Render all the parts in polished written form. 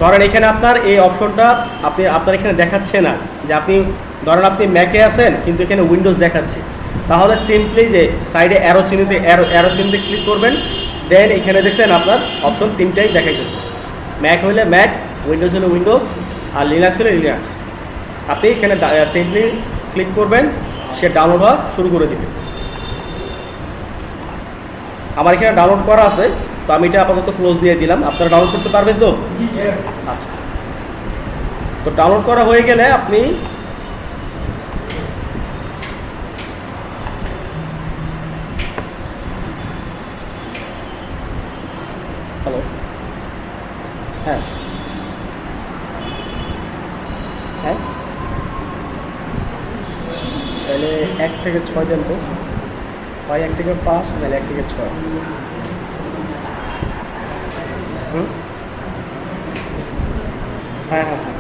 ধরেন এখানে আপনার এই অপশনটা আপনার এখানে দেখাচ্ছে না, যে আপনি ধরেন আপনি ম্যাকে আছেন কিন্তু এখানে উইন্ডোজ দেখাচ্ছে, তাহলে সিম্পলি যে সাইডে অ্যারো চিহ্নতে ক্লিক করবেন, দেন এখানে দেখছেন আপনার অপশন তিনটাই দেখাইতেছে। ম্যাক হলে ম্যাক, উইন্ডোজ হলে উইন্ডোজ, আর লিনাক্স হলে লিনাক্স। আপনি এখানে সিম্পলি ক্লিক করবেন, সে ডাউনলোড হওয়া শুরু করে দেবে। আমার এখানে ডাউনলোড করা আছে, তো আমি এটা আপাতত ক্লোজ দিয়ে দিলাম। আপনারা ডাউনলোড করতে পারবেন তো? আচ্ছা, তো ডাউনলোড করা হয়ে গেলে আপনি হ্যালো, হ্যাঁ হ্যাঁ, তাহলে 1 থেকে 6 দেন তো, হয় 1 থেকে 5, নাহলে 1 থেকে 6। হ্যাঁ হ্যাঁ হ্যাঁ,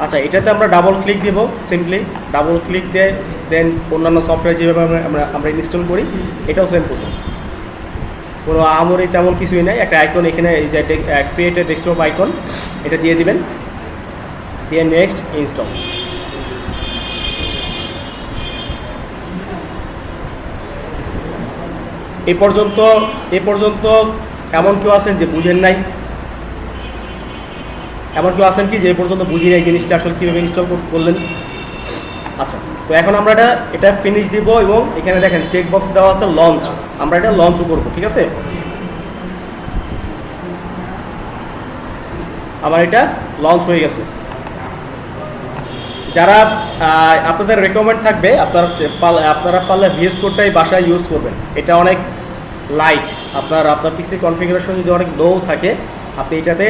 আচ্ছা, এটাতে আমরা ডাবল ক্লিক দিব। সিম্পলি ডাবল ক্লিক দিয়ে দেন অন্যান্য সফটওয়্যার যেভাবে আমরা ইনস্টল করি, এটাও সেম প্রসেস। কোনো আমরি তেমন কিছুই নাই। একটা আইকন এখানে, এই যে ক্রিয়েট ডেস্কটপ আইকন, এটা দিয়ে দিবেন, দিয়ে নেক্সট ইনস্টল। এ পর্যন্ত এমন কেউ আছেন যে বুঝেন নাই? এমন কেউ আছেন কি যে এ পর্যন্ত বুঝি নাই জিনিসটা আসলে কীভাবে ইনস্টল করলেন? আচ্ছা, তো এখন আমরা এটা ফিনিশ দিব, এবং এখানে দেখেন চেক বক্স দেওয়া আছে লঞ্চ, আমরা এটা লঞ্চও করবো। ঠিক আছে, আমার এটা লঞ্চ হয়ে গেছে। যারা আপনাদের রেকমেন্ড থাকবে, আপনারা পারলে ভিএস কোডটাই বাসায় ইউজ করবেন। এটা অনেক লাইট। আপনার পিসি কনফিগারেশন যদি অনেক লো থাকে, আপনি এটাতে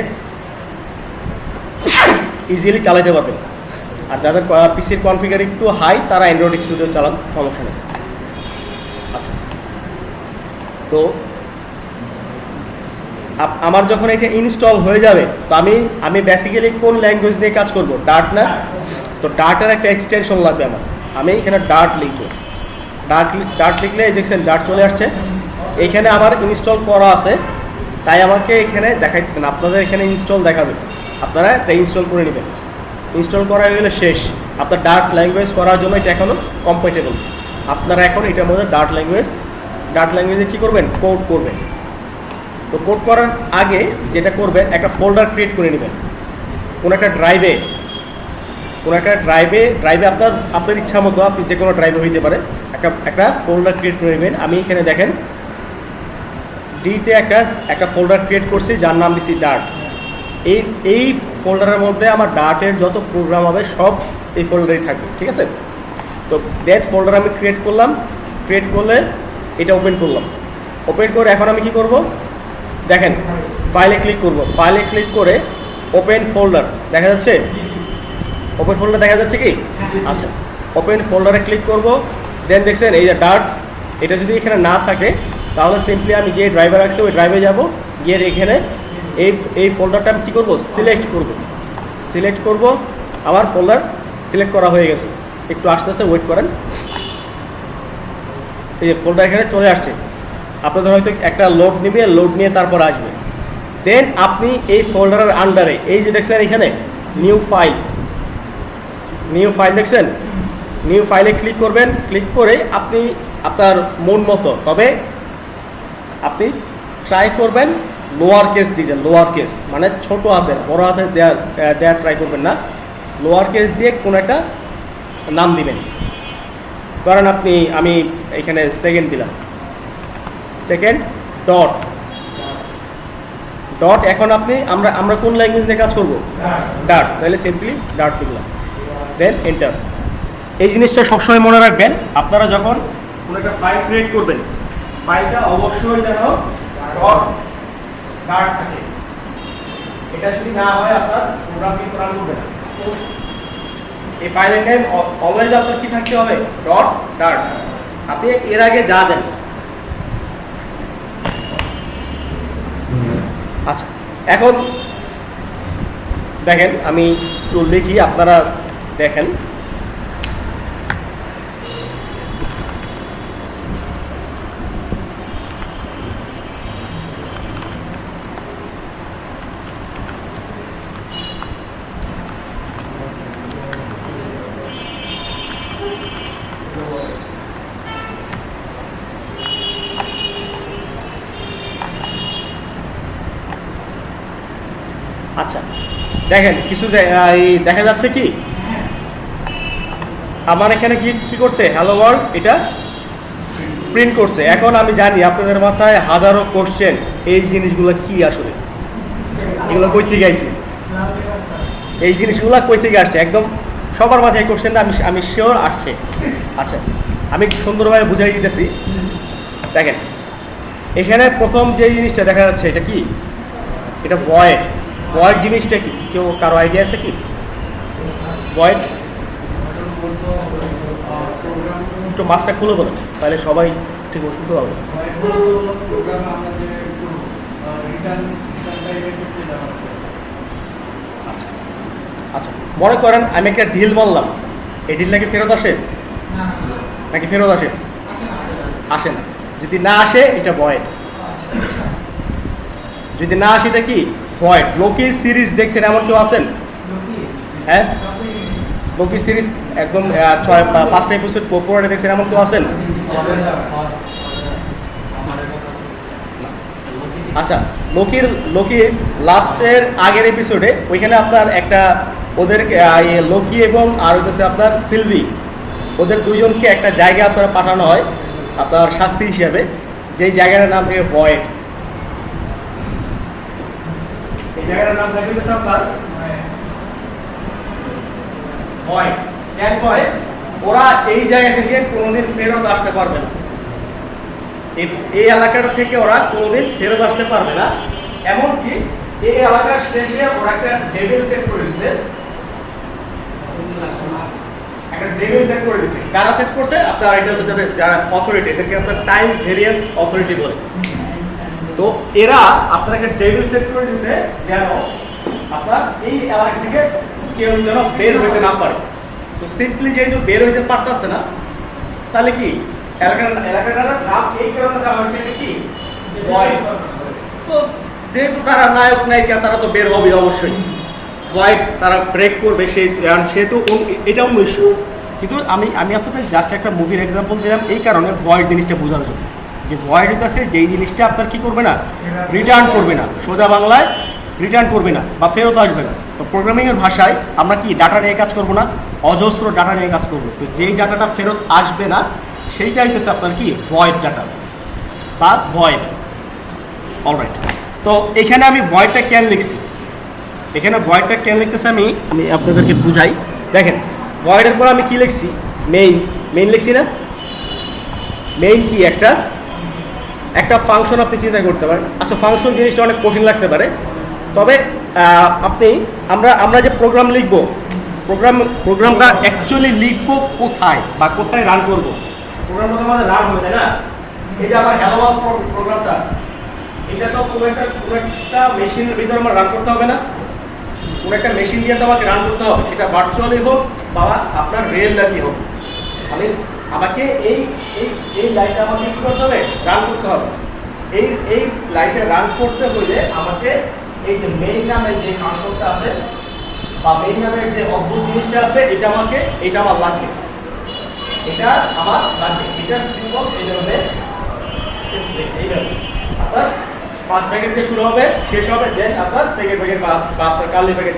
ইজিলি চালাতে পারবেন। আর যাদের পিসির কনফিগার একটু হাই, তারা অ্যান্ড্রয়েড স্টুডিও চালান, সমস্যা নেই। আচ্ছা, তো আমার যখন এটা ইনস্টল হয়ে যাবে, তো আমি বেসিক্যালি কোন ল্যাঙ্গুয়েজ নিয়ে কাজ করব? ডার্ট না? তো ডার্টের একটা এক্সটেনশন লাগবে আমার। আমি এখানে ডার্ট লিখব। ডার্ট লিখলে দেখছেন ডার্ট চলে আসছে। এইখানে আমার ইনস্টল করা আছে, তাই আমাকে এখানে দেখাইতেছেন। আপনাদের এখানে ইনস্টল দেখাবে, আপনারা এটা ইনস্টল করে নেবেন। ইনস্টল করা হয়ে গেলে শেষ। আপনার ডার্ট ল্যাঙ্গুয়েজ করার জন্য এটা এখনও কম্প্যাটেবল। আপনারা এখন এটার মধ্যে ডার্ট ল্যাঙ্গুয়েজে কী করবেন? কোড করবেন। তো কোড করার আগে যেটা করবেন, একটা ফোল্ডার ক্রিয়েট করে নেবেন কোনো একটা ড্রাইভে। আপনার ইচ্ছা মতো, আপনি যে কোনো ড্রাইভে হইতে পারে, একটা ফোল্ডার ক্রিয়েট করে নেবেন। আমি এখানে দেখেন ডিতে একটা ফোল্ডার ক্রিয়েট করছি, যার নাম দিচ্ছি ডার্ট। এই ফোল্ডারের মধ্যে আমার ডার্টের যত প্রোগ্রাম হবে সব এই ফোল্ডারেই থাকবে। ঠিক আছে, তো দ্যাট ফোল্ডার আমি ক্রিয়েট করলাম। ক্রিয়েট করলে এটা ওপেন করলাম। ওপেন করে এখন আমি কি করব? দেখেন, ফাইলে ক্লিক করব। ফাইলে ক্লিক করে ওপেন ফোল্ডার দেখা যাচ্ছে? ওপেন ফোল্ডার দেখা যাচ্ছে কি? আচ্ছা, ওপেন ফোল্ডারে ক্লিক করব। দেন দেখছেন এই যে ডার্ট, এটা যদি এখানে না থাকে, তাহলে সিম্পলি আমি যে ড্রাইভার আছে ওই ড্রাইভে যাব, গিয়ে এখানে এই ফোল্ডারটা আমি কী করবো? সিলেক্ট করব। আমার ফোল্ডার সিলেক্ট করা হয়ে গেছে। একটু আস্তে আস্তে ওয়েট করেন। এই যে ফোল্ডার এখানে চলে আসছে। আপনাদের হয়তো একটা লোড নিয়ে তারপর আসবে। দেন আপনি এই ফোল্ডারের আন্ডারে এই যে দেখছেন এখানে নিউ ফাইল দেখছেন? নিউ ফাইলে ক্লিক করবেন। ক্লিক করে আপনি আপনার মন মতো, তবে আপনি ট্রাই করবেন লোয়ার কেস দিতে। লোয়ার কেস মানে ছোট হাতের, বড় হাতের দেওয়ার ট্রাই করবেন না। লোয়ার কেস দিয়ে কোনো একটা নাম দিবেন। ধরেন আমি এখানে সেকেন্ড দিলাম, সেকেন্ড ডট। এখন আমরা কোন ল্যাঙ্গুয়েজ নিয়ে কাজ করবো? ডার্ট। তাহলে সিম্পলি ডার্ট লিখলাম, দেন এন্টার। এই জিনিসটা সবসময় মনে রাখবেন, আপনারা যখন কোনো একটা ফাইল ক্রিয়েট করবেন, ফাইলটা অবশ্যই যেন ডার্ট থাকে। এটা যদি না হয় আপনার প্রোগ্রাম কিন্তু রান করবে না। এই ফাইলের নেম অলওয়েজ আপনার কি থাকতে হবে? ডার্ট। আপনি এর আগে যা দেন। আচ্ছা, এখন দেখেন আমি একটু লিখি, আপনারা দেখেন। আচ্ছা দেখেন কিছু দেখা যাচ্ছে কি আমার এখানে কি কি করছে হ্যালো ওয়ার্ল্ড এটা প্রিন্ট করছে। এখন আমি জানি আপনাদের মাথায় হাজারো কোশ্চেন এই জিনিসগুলো কি আসলে, এগুলো কই থেকে আইছে, এই জিনিসগুলো কই থেকে আসছে, একদম সবার মাথায় এই কোশ্চেনটা আমি শিওর আসছে। আচ্ছা আমি সুন্দরভাবে বুঝাই দিতেছি। দেখেন এখানে প্রথম যে জিনিসটা দেখা যাচ্ছে এটা কি, এটা ভয়েড। ভয়েড জিনিসটা কি কেউ কারো আইডিয়া আছে কি? ভয়েড একটু মাছটা খুলে বলেন তাহলে সবাই ঠিক শুনতে পারবে। আচ্ছা আচ্ছা মনে করেন আমি একটা ঢিল বললাম, এই ঢিলটা কি ফেরত আসে নাকি ফেরত আসে? আসে না। যদি না আসে এটা ভয়েড। যদি না আসে এটা কি ভয়েড। লোকি সিরিজ দেখছেন এমন কেউ আছেন? হ্যাঁ লোকি সিরিজ একদম 5টা এপিসোড পুরোটা দেখছেন এমন কেউ আছেন? আচ্ছা লোকির লাস্টের আগের এপিসোডে ওইখানে আপনার একটা ওদের লোকি এবং আর হচ্ছে আপনার সিলভি, ওদের দুজনকে একটা জায়গায় আপনার পাঠানো হয় আপনার শাস্তি হিসাবে, যেই জায়গাটার নাম থেকে ভয়েড। এই জায়গাটার নাম থাকে হচ্ছে আপনার ভয়েড। কেন ভয়েড? ওরা এই জায়গা থেকে কোনোদিন ফেরত আসতে পারবে না, এই এলাকাটা থেকে ওরা কোনোদিন ফেরত আসতে পারবে না। এমনকি এই এলাকার শেষে ওরা একটা ডেভিল সেট করে দিচ্ছে, একটা ডেভিল সেট করে দিচ্ছে। কারা সেট করছে? আপনার এটা হচ্ছে যারা অথরিটি, এদেরকে আপনার টাইম ভেরিয়েন্স অথরিটি বলে। তো এরা আপনার একটা ডেভিল সেট করে দিচ্ছে যেন আপনার এই এলাকা থেকে কেউ যেন বের হইতে না পারে। তো সিম্পলি যেহেতু বের হইতে পারতেছে না, তাহলে কি এলাকাটার নাম এই কারণে দেওয়া হয়েছে কি ভয়েড। তো যেহেতু তারা নায়ক নায়িকা, তারা তো বের হবে অবশ্যই। ভয়েড তারা ব্রেক করবে, সেহেতু এটা অন্য ইস্যু। কিন্তু আমি আপনাদের জাস্ট একটা মুভির এক্সাম্পল দিলাম এই কারণে ভয়েড জিনিসটা বোঝানোর জন্য, যে ভয়েড আছে যেই জিনিসটা আপনার কি করবে না, রিটার্ন করবে না, সোজা বাংলায় রিটার্ন করবে না বা ফেরত আসবে না। তো প্রোগ্রামিংয়ের ভাষায় আমরা কি ডাটা নিয়ে কাজ করব না, অজস্র ডাটা নিয়ে কাজ করবো। তো যেই ডাটাটা ফেরত আসবে না সেইটা হইতেছে আপনার কি ভয়েড ডাটা বা ভয়েড। অলরাইট, তো এখানে আমি ভয়েডটা কেন লিখছি, এখানে ভয়েডটা কেন লিখতেছি আমি আপনাদেরকে বুঝাই। দেখেন ভয়েডের পর আমি কি লিখছি, মেইন লিখছি না। মেইন কি একটা ফাংশন আপনি চিন্তা করতে পারেন। আচ্ছা ফাংশন জিনিসটা অনেক কঠিন লাগতে পারে, তবে আমরা যে প্রোগ্রাম লিখব, প্রোগ্রামটা অ্যাকচুয়ালি লিখবো কোথায় বা কোথায় রান করব। প্রোগ্রামটা আমাদের রান হবে, তাই না? এই যে আমার হ্যালো ওয়ার্ল্ড প্রোগ্রামটা, এটা তো কোনো একটা মেশিনের ভিতরে আমার রান করতে হবে না, কোনো একটা মেশিন দিয়ে তো আমাকে রান করতে হবে, সেটা ভার্চুয়ালি হোক বা আপনার রিয়েল লাইফে হোক। আমাকে এই লাইনটা আমাকে কি করতে হবে, রান করতে হবে। এই লাইনটা রান করতে হলে আমাকে এই যে মেইন নামের যে ফাংশনটা আছে বা মেইন নামের যে অদ্ভুত জিনিসটা আছে, এটা আমার লাগবে, এটা আমার লাগবে। এটা সিম্বল এইভাবে এইভাবে আপনার ফার্স্ট ব্র্যাকেট দিয়ে শুরু হবে, শেষ হবে, দেন আপনার সেকেন্ড ব্র্যাকেট বা আপনার কার্লি ব্র্যাকেট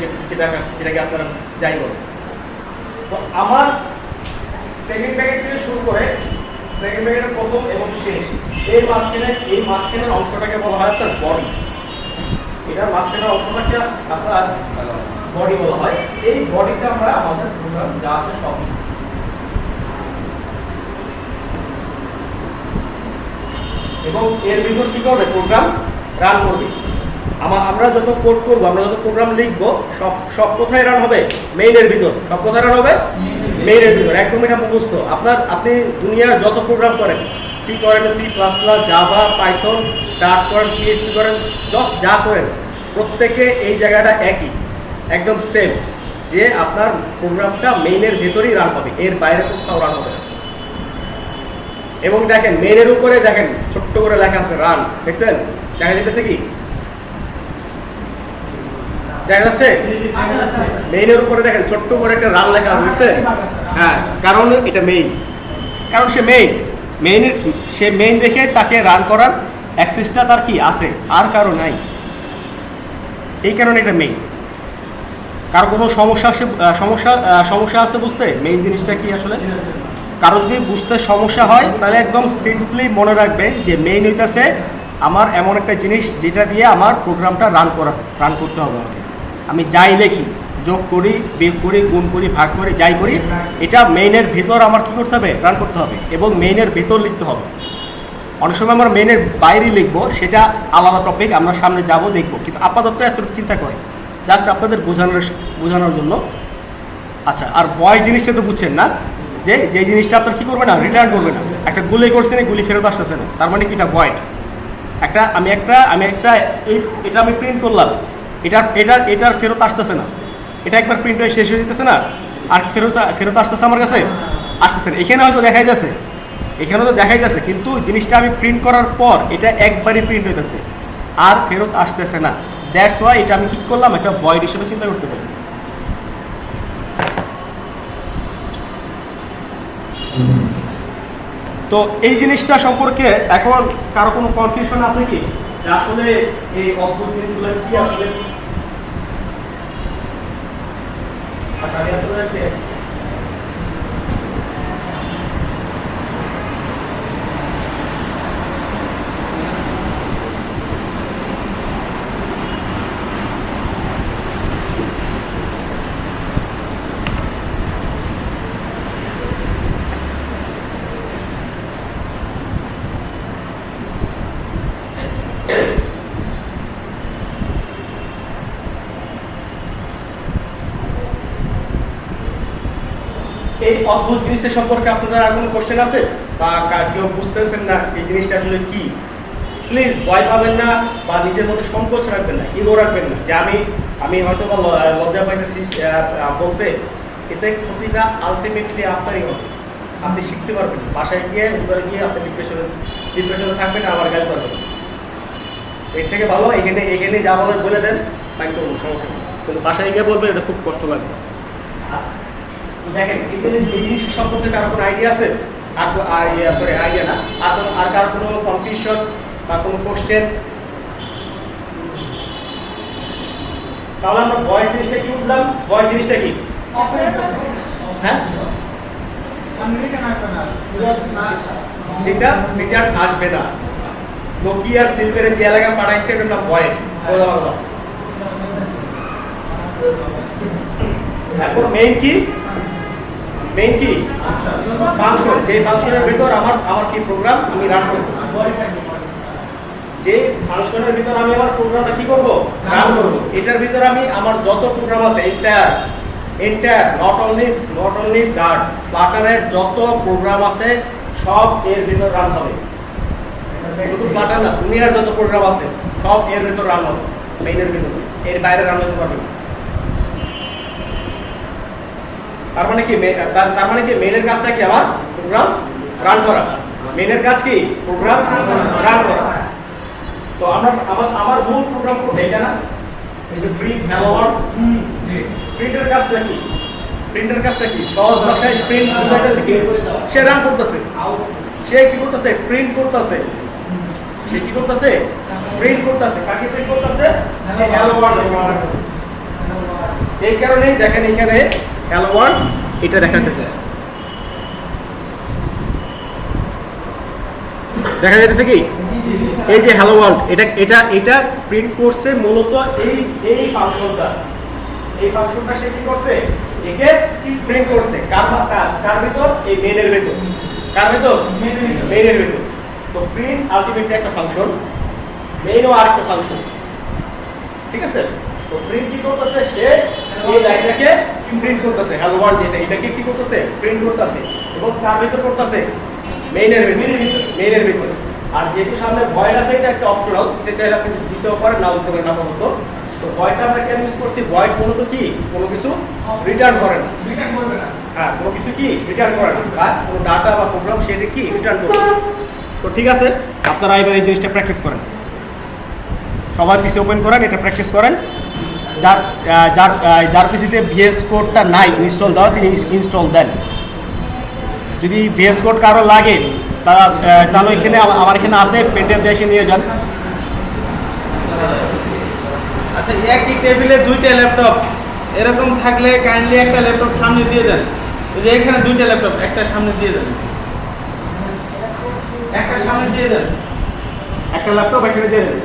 যেটাকে আপনারা যাই বলেন। তো আমার সেকেন্ড ব্র্যাকেট থেকে শুরু করে সেকেন্ড ব্র্যাকেটের প্রথম এবং শেষ, এই মাঝখানের অংশটাকে বলা হয় আপনার বডি। এটার মাঝখানের অংশটাকে আপনার বডি বলা হয়। এই বডিতে আমরা আমাদের প্রোগ্রাম যা আছে সব, এবং এর ভিতর কি করবে, প্রোগ্রাম রান করবে। আমরা যত কোড করবো, আমরা যত প্রোগ্রাম লিখবো, সব কোথায় রান হবে, মেইনের ভিতর। সব কোথায় রান হবে, মেইনের ভিতর। একদম এটা মুখস্থ। আপনি দুনিয়ার যত প্রোগ্রাম করেন, সি করেন, C plus plus, Java, Python, Dart করেন, পিএইচপি করেন, যা করেন, প্রত্যেকে এই জায়গাটা একই, একদম সেম, যে আপনার প্রোগ্রামটা মেইনের ভেতরেই রান হবে, এর বাইরে কোথাও রান হবে না। এবং দেখেন মেইনের উপরে দেখেন ছোট্ট করে লেখা আছে রান, দেখছেন? দেখা যাচ্ছে কি, দেখা যাচ্ছে? মেইনের উপরে দেখেন ছোট্ট করে একটা রান লেখা আছে, দেখছেন? হ্যাঁ, কারণ এটা মেইন, কারণ সে মেইন দেখে তাকে রান করার অ্যাক্সেসটা তার কি আছে, আর কারো নাই, এই কারণে এটা মেইন। কারো কোনো সমস্যা আছে বুঝতে মেইন জিনিসটা কি আসলে? কারো যদি বুঝতে সমস্যা হয় তাহলে একদম সিম্পলি মনে রাখবেন যে মেইন হইতেছে আমার এমন একটা জিনিস যেটা দিয়ে আমার প্রোগ্রামটা রান করতে হবে আমাকে। আমি যাই লিখি, যোগ করি, বিয়োগ করি, গুণ করি, ভাগ করি, যাই করি, এটা মেইনের ভিতর আমার কী করতে হবে? রান করতে হবে এবং মেইনের ভিতর লিখতে হবে। অনেক সময় আমরা মেইনের বাইরে লিখবো, সেটা আলাদা টপিক, আমরা সামনে যাব দেখবো, কিন্তু আপাতত এতটুকু চিন্তা করি জাস্ট আপনাদের বোঝানোর জন্য। আচ্ছা, আর ভয়েড জিনিসটা তো বুঝছেন না, যে জিনিসটা আপনার কী করবে না, রিটার্ন করবে না। একটা গুলি করছে না, গুলি ফেরত আসতেছে না, তার মানে কি এটা ভয়েড। এটা আমি প্রিন্ট করলাম, এটার ফেরত আসতেছে না, এটা একবার প্রিন্ট হয়ে শেষ হয়ে যেতেছে না, আর ফেরত আসতেছে আমার কাছে, আসতেছে না। এখানে হয়তো দেখাই যাচ্ছে, কিন্তু জিনিসটা আমি প্রিন্ট করার পর এটা একবারই প্রিন্ট হইতেছে, আর ফেরত আসতেছে না। দ্যাটস ওয়াই এটা আমি কি করলাম, একটা ভয়েড হিসেবে চিন্তা করতে পারি। তো এই জিনিসটা সম্পর্কে এখন কারো কোনো কনফিউশন আছে কি, যে আসলে এই অদ্ভুত জিনিসগুলো কি আসলে? আচ্ছা, আমি আপনাদেরকে এই অদ্ভুত জিনিসটা সম্পর্কে আপনাদের আর কোনো কোশ্চেন আছে, বা কেউ বুঝতেছেন না এই জিনিসটা আসলে কি? প্লিজ ভয় পাবেন না, বা নিজের মধ্যে সংকোচ রাখবেন না, ইগো রাখবেন না, যে আমি হয়তো বা লজ্জা পাইতেছি বলতে। এতে ক্ষতিটা আলটিমেটলি আপনারই হবে। আপনি শিখতে পারবেন, বাসায় গিয়ে উত্তরে গিয়ে আপনি ডিপ্রেশনে থাকবেন, আবার গাইড করবেন। এর থেকে ভালো এখানে যা বলে দেন, তাই করুন, সমস্যা নেই। কিন্তু বাসায় গিয়ে বলবেন, এটা খুব কষ্ট লাগবে। আচ্ছা, দেখেন এই জিনিস সম্পর্কে কারো কোনো আইডিয়া আছে? আইডিয়া না, আর কারো কোনো কনফিউশন বা কোনো কোশ্চেন? তাহলে আমরা ভয়েড জিনিসটা কি বুঝলাম? ভয়েড জিনিসটা কি? হ্যাঁ, যেটা রিটার্ন আসবে না। নোকিয়ার সিলভারের যে এলাকা পাঠাইছে এটা না ভয়েড। এখন মেইন কি ফাংশন, যে ফাংশনের ভিতর আমার কি প্রোগ্রাম আমি রান করব, যে ফাংশনের ভিতর আমি আমার প্রোগ্রামটা কি করব, রান করব। এটার ভিতর আমি আমার যত প্রোগ্রাম আছে এন্টায়ার নট অনলি ডার্ট, ফ্লাটারের যত প্রোগ্রাম আছে সব এর ভিতর রান হবে। শুধু ফ্লাটার না, দুনিয়ার যত প্রোগ্রাম আছে সব এর ভিতর রান হবে, মেইনের ভিতর, এর বাইরে রান হতে পারবে না। তার মানে কি মেইনের কাজটা কি, আমার প্রোগ্রাম রান করা। মেইনের কাজ কি, প্রোগ্রাম রান করা। তো আমার মূল প্রোগ্রাম কোড এটা না, এই যে প্রিন্ট হ্যালো ওয়ার্ল্ড। প্রিন্টের কাজটা কি সহজ ভাষায় প্রিন্ট করতেছে, কি সে রান করতেছে, সে কি করতেছে, প্রিন্ট করতেছে। কাকে প্রিন্ট করতেছে? Hello world. এই কারণেই দেখেন এখানে হ্যালো ওয়ার্ল্ড এটা দেখাতেছে, দেখা যাচ্ছে কি এই যে হ্যালো ওয়ার্ল্ড, এটা প্রিন্ট করছে মূলত এই ফাংশনটা। এই ফাংশনটা সে কি করছে, একে প্রিন্ট করছে কার ভিতর, এই মেইনের ভিতর। কার ভিতর? মেইনের ভিতর। তো প্রিন্ট আলটিমেটলি একটা ফাংশন, মেইনও আরেকটা ফাংশন, ঠিক আছে? তো প্রিন্ট কি করতেছে, সে এই লাইনটাকে প্রিন্ট করতেছে, হ্যালো ওয়ার্ল্ড যেটা, এটাকে কি করতেছে, প্রিন্ট করতেছে, এবং কার ভিতর করতেছে, মেইনের ভিতর। আর যেহেতু সামনে ভয়েড আছে, এটা একটা অপশনাল, এটা চাইলে আপনি দিতেও পারেন, নাও দিতে পারেন আপাতত। তো ভয়েডটা আমরা কেন ইউজ করছি? ভয়েড মূলত কি, কোনো কিছু রিটার্ন করে না। হ্যাঁ, কোনো কিছু কি রিটার্ন করে না, বা কোনো ডাটা বা প্রোগ্রাম সেটা কি রিটার্ন করে। তো ঠিক আছে, আপনারা এবার এই জিনিসটা প্র্যাকটিস করেন, সবার পিসি ওপেন করেন, এটা প্র্যাকটিস করেন। যার পিসিতে ভিএস কোডটা নাই ইনস্টল দেওয়া, তিনি ইনস্টল দেন। যদি ভিএস কোড কারো লাগে তাহলে এখানে আমার এখানে আছে, পেনড্রাইভ দিয়ে এসে নিয়ে যান। আচ্ছা, একই টেবিলে দুইটা ল্যাপটপ এরকম থাকলে কাইন্ডলি একটা ল্যাপটপ সামনে দিয়ে দেন। এই যে এখানে দুইটা ল্যাপটপ, একটা সামনে দিয়ে দেন, একটা সামনে দিয়ে দেন, একটা ল্যাপটপ এখানে দিয়ে দেবেন।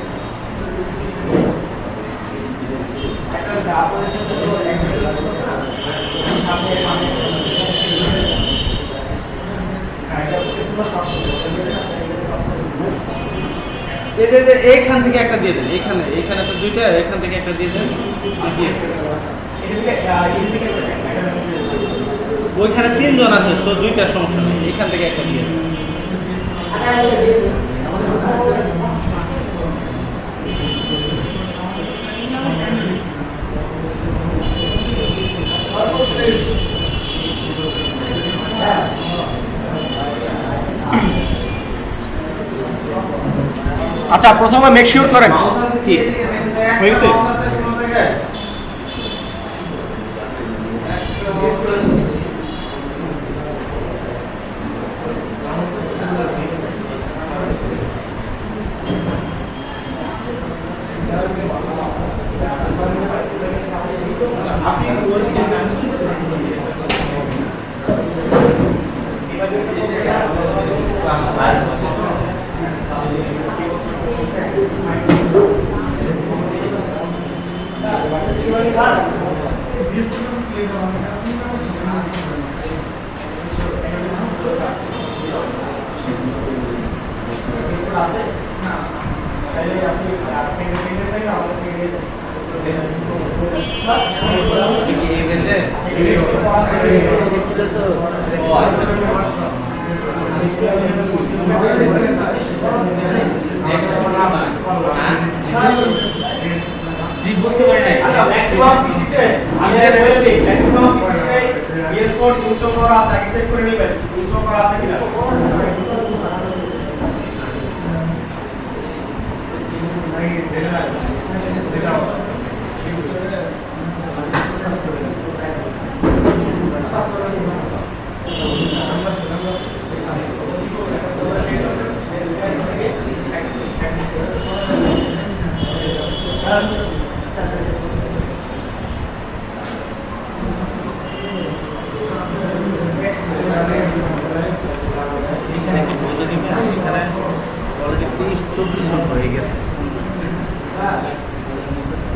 এই যে এইখান থেকে একটা দিয়ে দেন, এইখানে তো দুইটা, এখান থেকে একটা দিয়ে দেন। ওইখানে তিনজন আছে, তো দুইটা সমস্যা নেই, এখান থেকে একটা দিয়ে দেন। আচ্ছা, প্রথমে মেক শিওর করেন কি হয়ে গেছে। জি, বুঝতে পারি নাই। আচ্ছা, ম্যাক্সিমাম পিসিতে আমি বলেছি ম্যাক্সিমাম পিসিতে VS Code ইনস্টল করা আছে, আগে চেক করে নেবেন ইনস্টল করা আছে কিনা।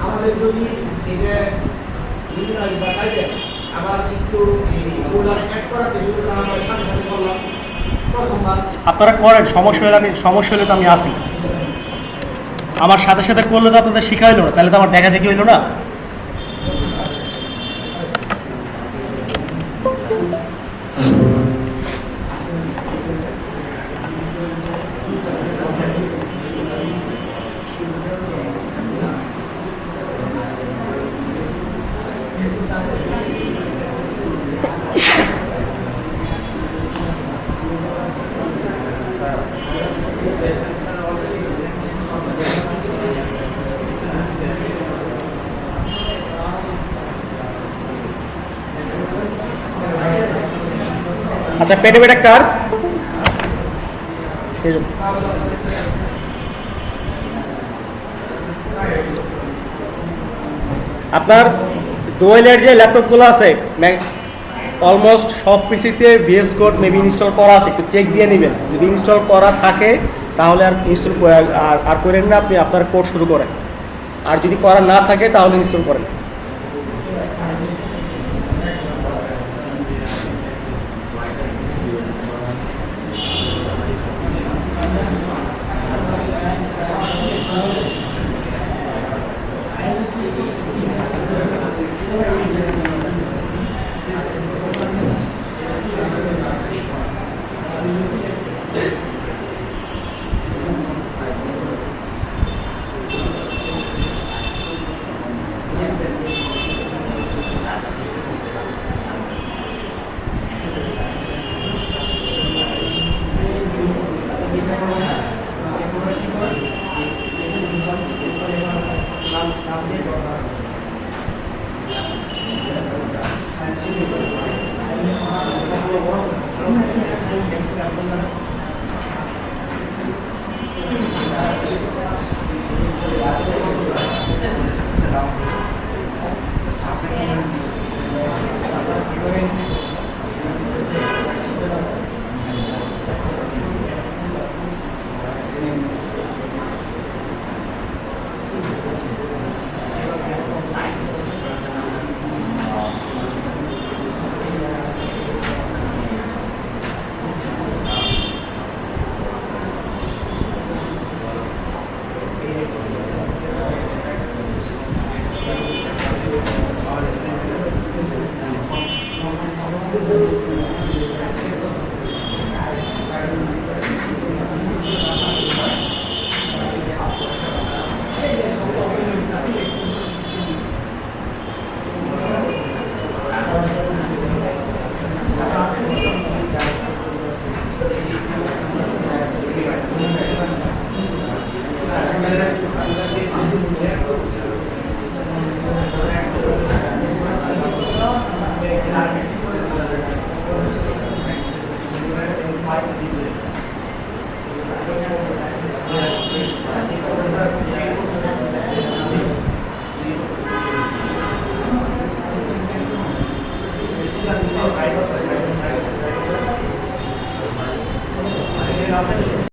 আমাদের যদি আবার একটু ফোল্ডার অ্যাড করাতে শুরু করা আমরা সাথে সাথে করলাম প্রথমবার। আপনারা করেন, সমস্যা হলে তো আমি আসি। আমার সাথে সাথে করলে তো আপনাদের শিখা হইলো না, তাহলে তো আমার দেখা দেখি হইলো না। আচ্ছা, পেটে পেটে কার আপনার দোয়েলের যে ল্যাপটপগুলো আছে অলমোস্ট সব পিসিতে VS Code মেবি ইনস্টল করা আছে, একটু চেক দিয়ে নেবেন। যদি ইনস্টল করা থাকে তাহলে আর ইনস্টল আর করেন না, আপনি আপনার কোড শুরু করেন। আর যদি করা না থাকে তাহলে ইনস্টল করেন।